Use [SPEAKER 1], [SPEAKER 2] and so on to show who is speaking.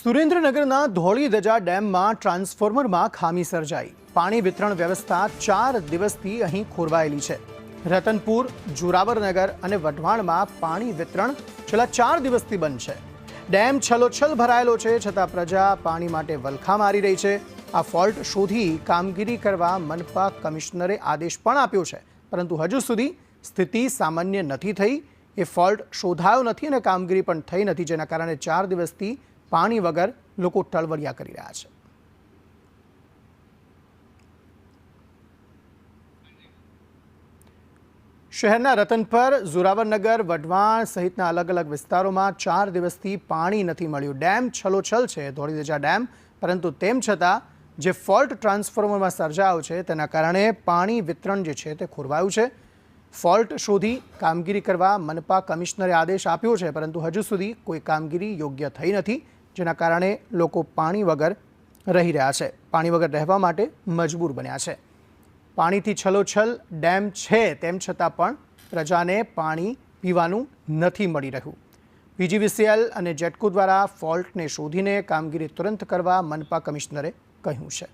[SPEAKER 1] સુરેન્દ્રનગરના ધોળીધજા ડેમમાં ટ્રાન્સફોર્મરમાં ખામી સર્જાઈ। પાણી વિતરણ વ્યવસ્થા 4 દિવસથી અહીં ખોરવાયેલી છે। રતનપુર, જોરાવરનગર અને વઢવાણમાં પાણી વિતરણ છેલ્લા 4 દિવસથી બંધ છે। ડેમ છલોછલ ભરાયેલો છે, છતાં પ્રજા પાણી માટે વલખા મારી રહી છે। આ ફોલ્ટ શોધી કામગીરી કરવા મનપા કમિશનરે આદેશ પણ આપ્યો છે, પરંતુ હજુ સુધી સ્થિતિ સામાન્ય નથી થઈ। એ ફોલ્ટ શોધાયો નથી અને કામગીરી પણ થઈ નથી, જેના કારણે 4 દિવસથી પાણી વગર લોકો ટળવળિયા કરી રહ્યા છે। શહેરના રતનપર, જોરાવરનગર, વઢવાણ સહિતના અલગ અલગ વિસ્તારોમાં 4 દિવસથી પાણી નથી મળ્યું। ડેમ છલોછલ છે, ધોળીધજા ડેમ, પરંતુ તેમ છતાં જે ફોલ્ટ ટ્રાન્સફોર્મરમાં સર્જાયો છે તેના કારણે પાણી વિતરણ જે છે તે ખોરવાયું છે। ફોલ્ટ શોધી કામગીરી કરવા મનપા કમિશનરે આદેશ આપ્યો છે, પરંતુ હજુ સુધી કોઈ કામગીરી યોગ્ય થઈ નથી, જેના કારણે લોકો પાણી વગર રહી રહ્યા છે, પાણી વગર રહેવા માટે મજબૂર બન્યા છે। પાણીથી છલોછલ ડેમ છે, તેમ છતાં પણ પ્રજાને પાણી પીવાનું નથી મળી રહ્યું। પીજીવીસીએલ અને જેટકો દ્વારા ફોલ્ટને શોધીને કામગીરી તુરંત કરવા મનપા કમિશનરે કહ્યું છે।